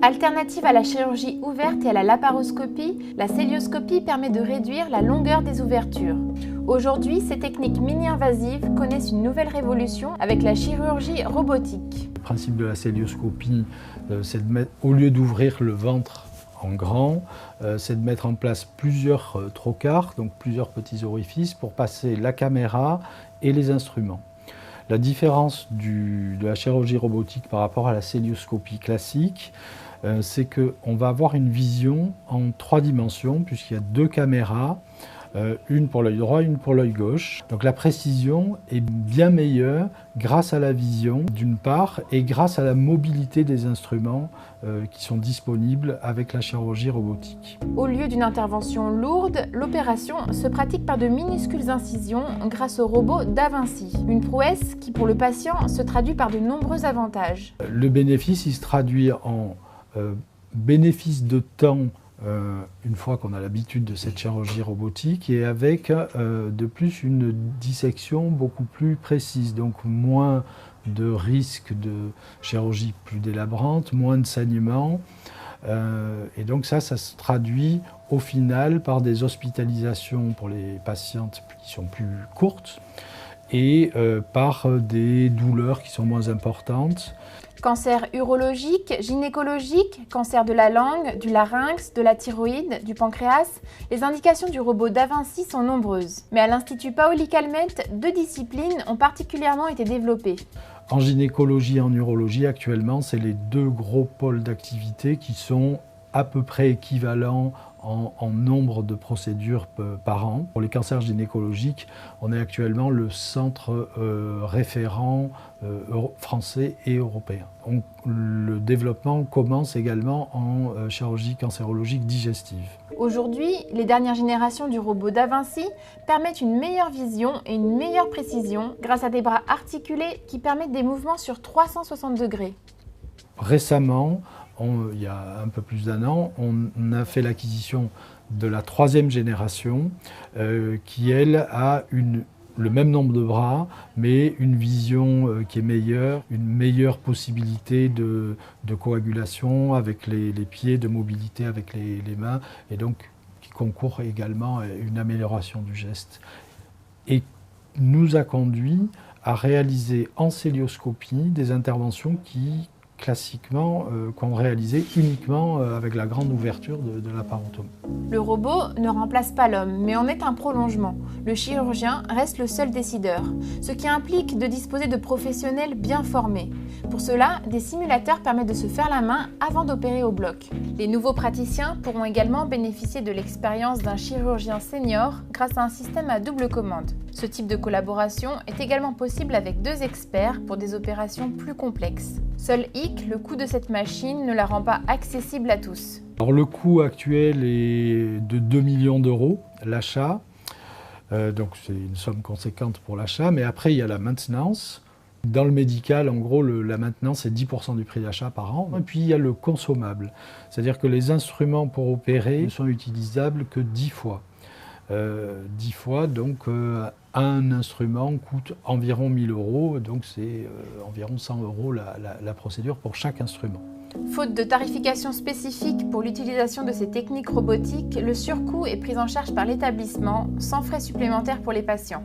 Alternative à la chirurgie ouverte et à la laparoscopie, la cœlioscopie permet de réduire la longueur des ouvertures. Aujourd'hui, ces techniques mini-invasives connaissent une nouvelle révolution avec la chirurgie robotique. Le principe de la cœlioscopie, c'est de mettre, au lieu d'ouvrir le ventre en grand, c'est de mettre en place plusieurs trocars, donc plusieurs petits orifices pour passer la caméra et les instruments. La différence de la chirurgie robotique par rapport à la cœlioscopie classique, c'est qu'on va avoir une vision en 3 dimensions, puisqu'il y a 2 caméras, une pour l'œil droit et une pour l'œil gauche. Donc la précision est bien meilleure grâce à la vision d'une part et grâce à la mobilité des instruments qui sont disponibles avec la chirurgie robotique. Au lieu d'une intervention lourde, l'opération se pratique par de minuscules incisions grâce au robot Da Vinci. Une prouesse qui pour le patient se traduit par de nombreux avantages. Le bénéfice, il se traduit en bénéfice de temps une fois qu'on a l'habitude de cette chirurgie robotique et avec de plus une dissection beaucoup plus précise, donc moins de risques de chirurgie plus délabrante, moins de saignements et donc ça se traduit au final par des hospitalisations pour les patientes qui sont plus courtes et par des douleurs qui sont moins importantes. Cancer urologique, gynécologique, cancer de la langue, du larynx, de la thyroïde, du pancréas, les indications du robot Da Vinci sont nombreuses. Mais à l'Institut Paoli-Calmette, 2 disciplines ont particulièrement été développées. En gynécologie et en urologie, actuellement, c'est les 2 gros pôles d'activité qui sont à peu près équivalents en nombre de procédures par an. Pour les cancers gynécologiques, on est actuellement le centre référent français et européen. Le développement commence également en chirurgie cancérologique digestive. Aujourd'hui, les dernières générations du robot Da Vinci permettent une meilleure vision et une meilleure précision grâce à des bras articulés qui permettent des mouvements sur 360 degrés. Récemment, il y a un peu plus d'1 an, on a fait l'acquisition de la 3e génération qui, elle, a le même nombre de bras, mais une vision qui est meilleure, une meilleure possibilité de coagulation avec les pieds, de mobilité avec les mains, et donc qui concourt également à une amélioration du geste. Et nous a conduit à réaliser en cœlioscopie des interventions qui classiquement qu'on réalisait uniquement avec la grande ouverture de la parotomie. Le robot ne remplace pas l'homme, mais en est un prolongement. Le chirurgien reste le seul décideur, ce qui implique de disposer de professionnels bien formés. Pour cela, des simulateurs permettent de se faire la main avant d'opérer au bloc. Les nouveaux praticiens pourront également bénéficier de l'expérience d'un chirurgien senior grâce à un système à double commande. Ce type de collaboration est également possible avec 2 experts pour des opérations plus complexes. Seul hic, le coût de cette machine ne la rend pas accessible à tous. Alors, le coût actuel est de 2 millions d'euros, l'achat. Donc c'est une somme conséquente pour l'achat, mais après il y a la maintenance. Dans le médical, en gros, la maintenance c'est 10% du prix d'achat par an. Et puis il y a le consommable, c'est-à-dire que les instruments pour opérer ne sont utilisables que 10 fois. 10 fois, donc un instrument coûte environ 1 000 €, donc c'est environ 100 € la procédure pour chaque instrument. Faute de tarification spécifique pour l'utilisation de ces techniques robotiques, le surcoût est pris en charge par l'établissement, sans frais supplémentaires pour les patients.